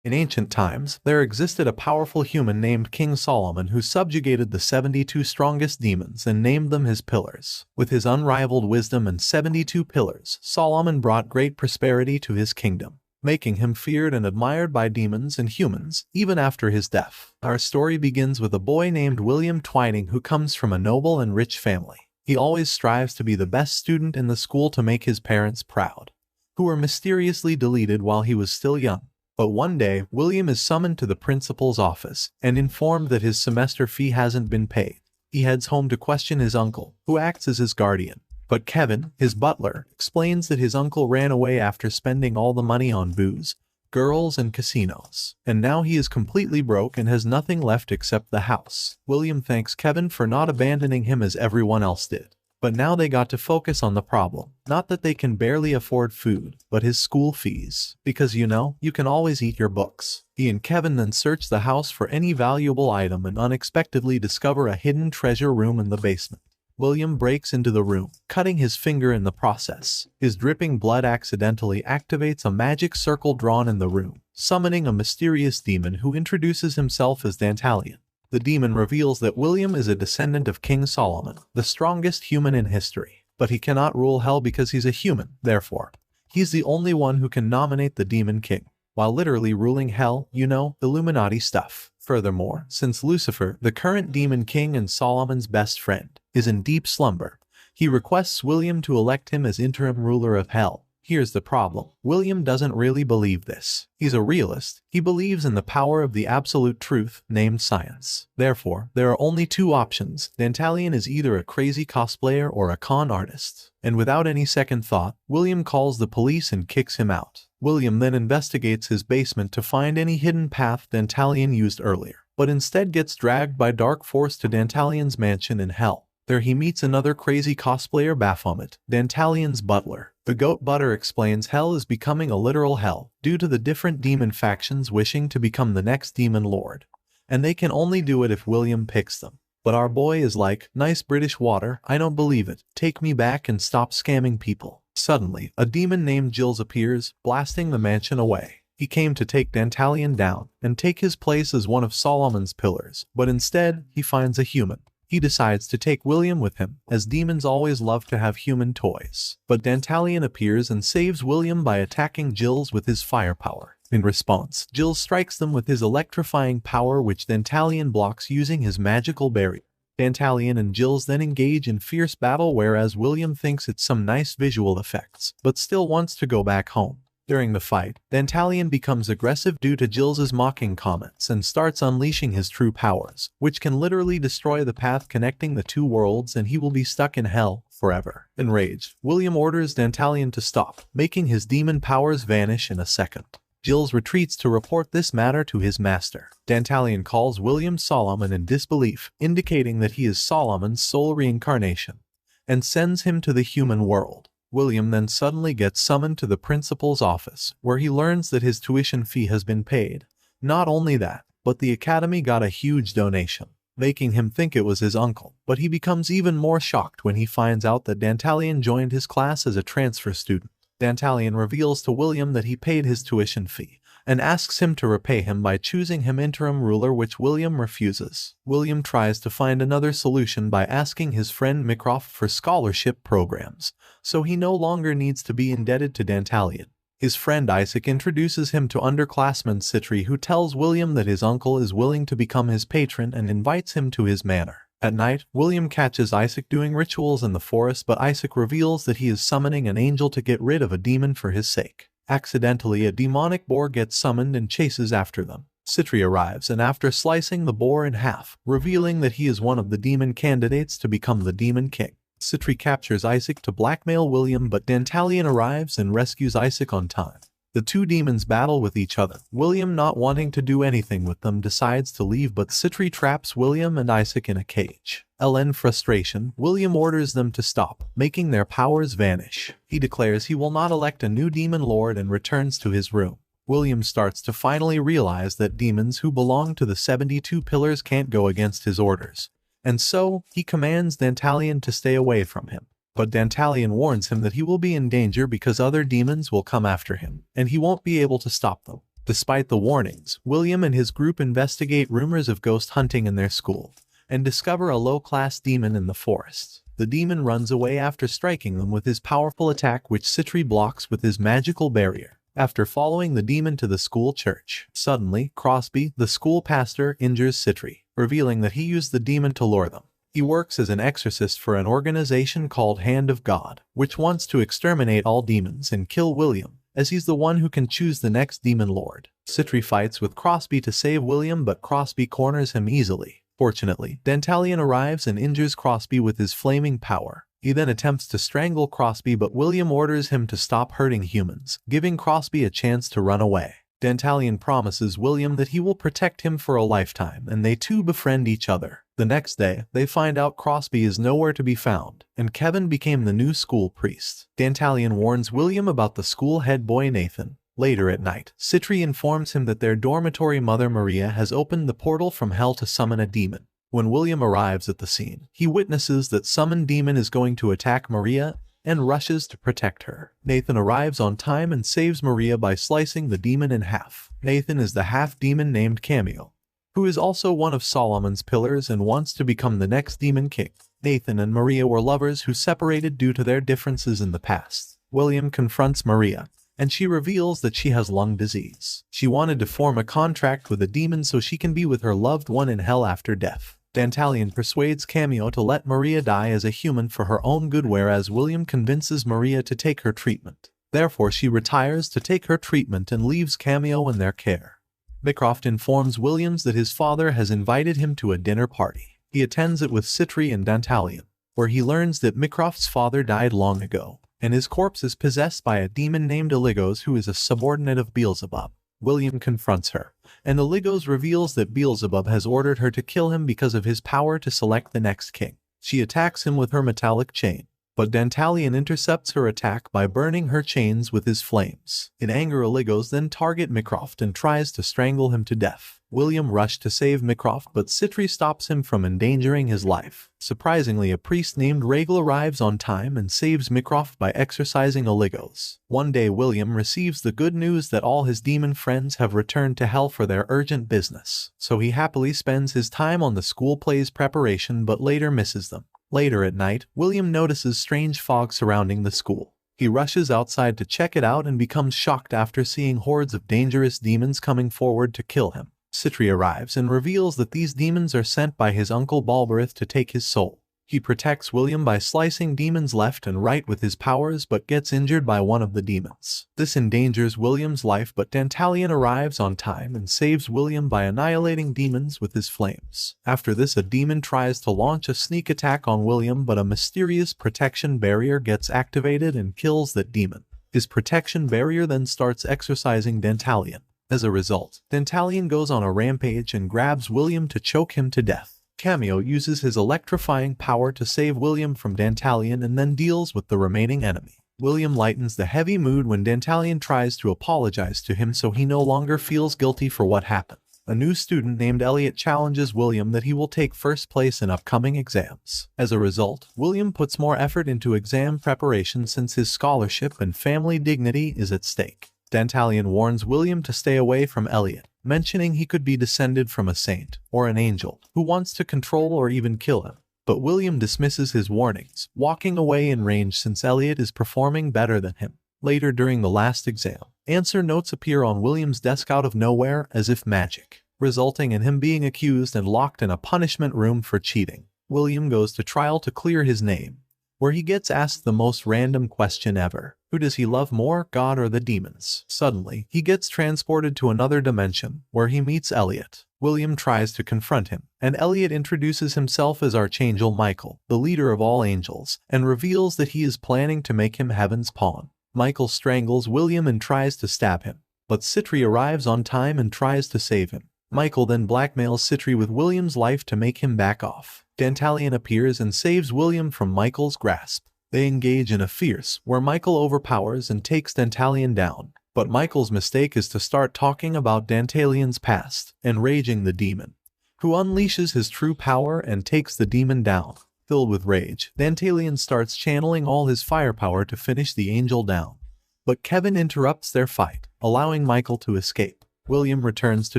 In ancient times, there existed a powerful human named King Solomon who subjugated the 72 strongest demons and named them his pillars. With his unrivaled wisdom and 72 pillars, Solomon brought great prosperity to his kingdom, making him feared and admired by demons and humans, even after his death. Our story begins with a boy named William Twining who comes from a noble and rich family. He always strives to be the best student in the school to make his parents proud, who were mysteriously deleted while he was still young. But one day, William is summoned to the principal's office and informed that his semester fee hasn't been paid. He heads home to question his uncle, who acts as his guardian. But Kevin, his butler, explains that his uncle ran away after spending all the money on booze, girls, and casinos. And now he is completely broke and has nothing left except the house. William thanks Kevin for not abandoning him as everyone else did. But now they got to focus on the problem. Not that they can barely afford food, but his school fees. Because you can always eat your books. He and Kevin then search the house for any valuable item and unexpectedly discover a hidden treasure room in the basement. William breaks into the room, cutting his finger in the process. His dripping blood accidentally activates a magic circle drawn in the room, summoning a mysterious demon who introduces himself as Dantalion. The demon reveals that William is a descendant of King Solomon, the strongest human in history. But he cannot rule hell because he's a human, therefore, he's the only one who can nominate the Demon King, while literally ruling hell, Illuminati stuff. Furthermore, since Lucifer, the current Demon King and Solomon's best friend, is in deep slumber, he requests William to elect him as interim ruler of hell. Here's the problem. William doesn't really believe this. He's a realist. He believes in the power of the absolute truth, named science. Therefore, there are only two options. Dantalion is either a crazy cosplayer or a con artist. And without any second thought, William calls the police and kicks him out. William then investigates his basement to find any hidden path Dantalion used earlier, but instead gets dragged by dark force to Dantalion's mansion in hell. There he meets another crazy cosplayer, Baphomet, Dantalion's butler. The goat butter explains hell is becoming a literal hell due to the different demon factions wishing to become the next demon lord, and they can only do it if William picks them. But our boy is like, nice British water, I don't believe it, take me back and stop scamming people. Suddenly, a demon named Jills appears, blasting the mansion away. He came to take Dantalion down and take his place as one of Solomon's pillars, but instead, he finds a human. He decides to take William with him, as demons always love to have human toys. But Dantalion appears and saves William by attacking Jills with his firepower. In response, Jills strikes them with his electrifying power, which Dantalion blocks using his magical barrier. Dantalion and Jills then engage in fierce battle, whereas William thinks it's some nice visual effects, but still wants to go back home. During the fight, Dantalion becomes aggressive due to Jill's mocking comments and starts unleashing his true powers, which can literally destroy the path connecting the two worlds, and he will be stuck in hell forever. Enraged, William orders Dantalion to stop, making his demon powers vanish in a second. Jills retreats to report this matter to his master. Dantalion calls William Solomon in disbelief, indicating that he is Solomon's soul reincarnation, and sends him to the human world. William then suddenly gets summoned to the principal's office, where he learns that his tuition fee has been paid. Not only that, but the academy got a huge donation, making him think it was his uncle. But he becomes even more shocked when he finds out that Dantalion joined his class as a transfer student. Dantalion reveals to William that he paid his tuition fee, and asks him to repay him by choosing him interim ruler, which William refuses. William tries to find another solution by asking his friend Mycroft for scholarship programs, so he no longer needs to be indebted to Dantalion. His friend Isaac introduces him to underclassman Citri, who tells William that his uncle is willing to become his patron and invites him to his manor. At night, William catches Isaac doing rituals in the forest, but Isaac reveals that he is summoning an angel to get rid of a demon for his sake. Accidentally, a demonic boar gets summoned and chases after them. Citri arrives and after slicing the boar in half, revealing that he is one of the demon candidates to become the Demon King. Citri captures Isaac to blackmail William, but Dantalion arrives and rescues Isaac on time. The two demons battle with each other. William, not wanting to do anything with them, decides to leave, but Citri traps William and Isaac in a cage. In frustration, William orders them to stop, making their powers vanish. He declares he will not elect a new demon lord and returns to his room. William starts to finally realize that demons who belong to the 72 pillars can't go against his orders, and so he commands Dantalion to stay away from him. But Dantalion warns him that he will be in danger because other demons will come after him, and he won't be able to stop them. Despite the warnings, William and his group investigate rumors of ghost hunting in their school and discover a low-class demon in the forest. The demon runs away after striking them with his powerful attack, which Citri blocks with his magical barrier. After following the demon to the school church, suddenly, Crosby, the school pastor, injures Citri, revealing that he used the demon to lure them. He works as an exorcist for an organization called Hand of God, which wants to exterminate all demons and kill William, as he's the one who can choose the next demon lord. Citri fights with Crosby to save William, but Crosby corners him easily. Fortunately, Dantalion arrives and injures Crosby with his flaming power. He then attempts to strangle Crosby, but William orders him to stop hurting humans, giving Crosby a chance to run away. Dantalion promises William that he will protect him for a lifetime, and they two befriend each other. The next day, they find out Crosby is nowhere to be found, and Kevin became the new school priest. Dantalion warns William about the school head boy Nathan. Later at night, Citri informs him that their dormitory mother Maria has opened the portal from hell to summon a demon. When William arrives at the scene, he witnesses that summoned demon is going to attack Maria and rushes to protect her. Nathan arrives on time and saves Maria by slicing the demon in half. Nathan is the half-demon named Cameo, who is also one of Solomon's pillars and wants to become the next demon king. Nathan and Maria were lovers who separated due to their differences in the past. William confronts Maria, and she reveals that she has lung disease. She wanted to form a contract with a demon so she can be with her loved one in hell after death. Dantalion persuades Cameo to let Maria die as a human for her own good, whereas William convinces Maria to take her treatment. Therefore, she retires to take her treatment and leaves Cameo in their care. Mycroft informs Williams that his father has invited him to a dinner party. He attends it with Citri and Dantalion, where he learns that Mycroft's father died long ago, and his corpse is possessed by a demon named Eligos, who is a subordinate of Beelzebub. William confronts her, and Eligos reveals that Beelzebub has ordered her to kill him because of his power to select the next king. She attacks him with her metallic chain, but Dantalion intercepts her attack by burning her chains with his flames. In anger, Eligos then targets Mycroft and tries to strangle him to death. William rushed to save Mycroft, but Citri stops him from endangering his life. Surprisingly, a priest named Rhaegal arrives on time and saves Mycroft by exorcising Eligos. One day, William receives the good news that all his demon friends have returned to hell for their urgent business, so he happily spends his time on the school plays preparation but later misses them. Later at night, William notices strange fog surrounding the school. He rushes outside to check it out and becomes shocked after seeing hordes of dangerous demons coming forward to kill him. Citri arrives and reveals that these demons are sent by his uncle Balberith to take his soul. He protects William by slicing demons left and right with his powers, but gets injured by one of the demons. This endangers William's life, but Dantalion arrives on time and saves William by annihilating demons with his flames. After this, a demon tries to launch a sneak attack on William, but a mysterious protection barrier gets activated and kills that demon. His protection barrier then starts exorcising Dantalion. As a result, Dantalion goes on a rampage and grabs William to choke him to death. Cameo uses his electrifying power to save William from Dantalion and then deals with the remaining enemy. William lightens the heavy mood when Dantalion tries to apologize to him so he no longer feels guilty for what happened. A new student named Elliot challenges William that he will take first place in upcoming exams. As a result, William puts more effort into exam preparation since his scholarship and family dignity is at stake. Dantalion warns William to stay away from Elliot, mentioning he could be descended from a saint or an angel who wants to control or even kill him. But William dismisses his warnings, walking away in range since Elliot is performing better than him. Later during the last exam, answer notes appear on William's desk out of nowhere as if magic, resulting in him being accused and locked in a punishment room for cheating. William goes to trial to clear his name, where he gets asked the most random question ever. Who does he love more, God or the demons? Suddenly, he gets transported to another dimension, where he meets Elliot. William tries to confront him, and Elliot introduces himself as Archangel Michael, the leader of all angels, and reveals that he is planning to make him heaven's pawn. Michael strangles William and tries to stab him, but Citri arrives on time and tries to save him. Michael then blackmails Citri with William's life to make him back off. Dantalion appears and saves William from Michael's grasp. They engage in a fierce, where Michael overpowers and takes Dantalion down. But Michael's mistake is to start talking about Dantalion's past, enraging the demon, who unleashes his true power and takes the demon down. Filled with rage, Dantalion starts channeling all his firepower to finish the angel down. But Kevin interrupts their fight, allowing Michael to escape. William returns to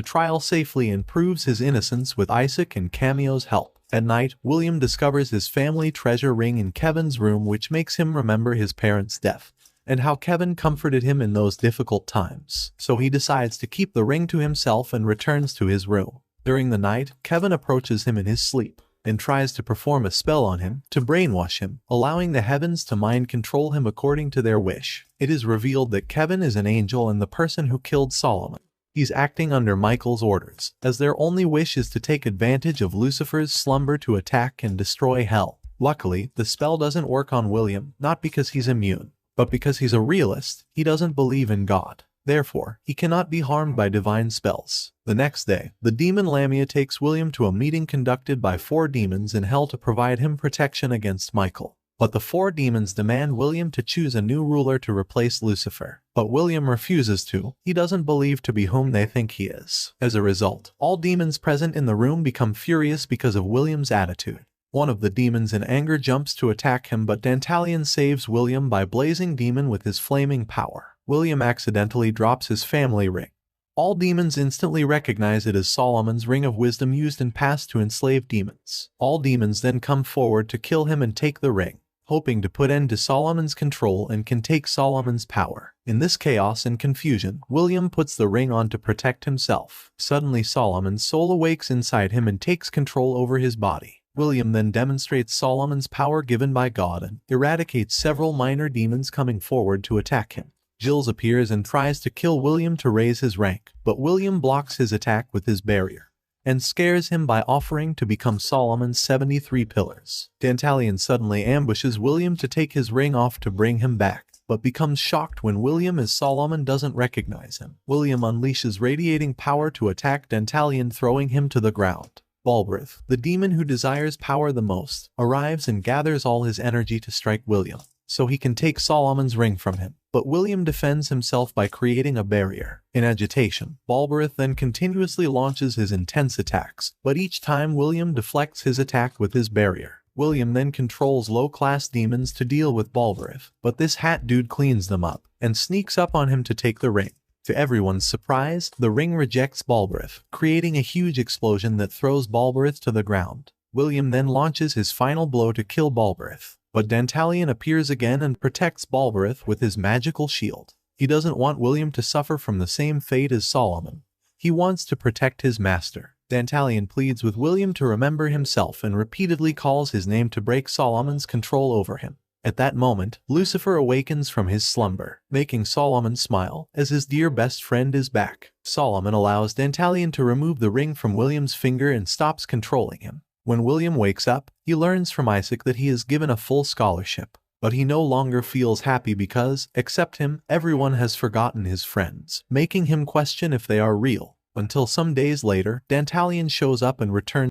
trial safely and proves his innocence with Isaac and Cameo's help. At night, William discovers his family treasure ring in Kevin's room, which makes him remember his parents' death and how Kevin comforted him in those difficult times. So he decides to keep the ring to himself and returns to his room. During the night, Kevin approaches him in his sleep and tries to perform a spell on him to brainwash him, allowing the heavens to mind control him according to their wish. It is revealed that Kevin is an angel and the person who killed Solomon. He's acting under Michael's orders, as their only wish is to take advantage of Lucifer's slumber to attack and destroy hell. Luckily, the spell doesn't work on William, not because he's immune, but because he's a realist. He doesn't believe in God. Therefore, he cannot be harmed by divine spells. The next day, the demon Lamia takes William to a meeting conducted by 4 demons in hell to provide him protection against Michael. But the 4 demons demand William to choose a new ruler to replace Lucifer. But William refuses to. He doesn't believe to be whom they think he is. As a result, all demons present in the room become furious because of William's attitude. One of the demons in anger jumps to attack him, but Dantalion saves William by blazing demon with his flaming power. William accidentally drops his family ring. All demons instantly recognize it as Solomon's ring of wisdom used in past to enslave demons. All demons then come forward to kill him and take the ring, hoping to put end to Solomon's control and can take Solomon's power. In this chaos and confusion, William puts the ring on to protect himself. Suddenly Solomon's soul awakes inside him and takes control over his body. William then demonstrates Solomon's power given by God and eradicates several minor demons coming forward to attack him. Jills appears and tries to kill William to raise his rank, but William blocks his attack with his barrier and scares him by offering to become Solomon's 73 pillars. Dantalion suddenly ambushes William to take his ring off to bring him back, but becomes shocked when William as Solomon doesn't recognize him. William unleashes radiating power to attack Dantalion, throwing him to the ground. Balbrith, the demon who desires power the most, arrives and gathers all his energy to strike William, so he can take Solomon's ring from him. But William defends himself by creating a barrier. In agitation, Balbrith then continuously launches his intense attacks, but each time William deflects his attack with his barrier. William then controls low-class demons to deal with Balbrith, but this hat dude cleans them up and sneaks up on him to take the ring. To everyone's surprise, the ring rejects Balbrith, creating a huge explosion that throws Balbrith to the ground. William then launches his final blow to kill Balbrith, but Dantalion appears again and protects Balbrith with his magical shield. He doesn't want William to suffer from the same fate as Solomon. He wants to protect his master. Dantalion pleads with William to remember himself and repeatedly calls his name to break Solomon's control over him. At that moment, Lucifer awakens from his slumber, making Solomon smile as his dear best friend is back. Solomon allows Dantalion to remove the ring from William's finger and stops controlling him. When William wakes up, he learns from Isaac that he is given a full scholarship, but he no longer feels happy because, except him, everyone has forgotten his friends, making him question if they are real. Until some days later, Dantalion shows up and returns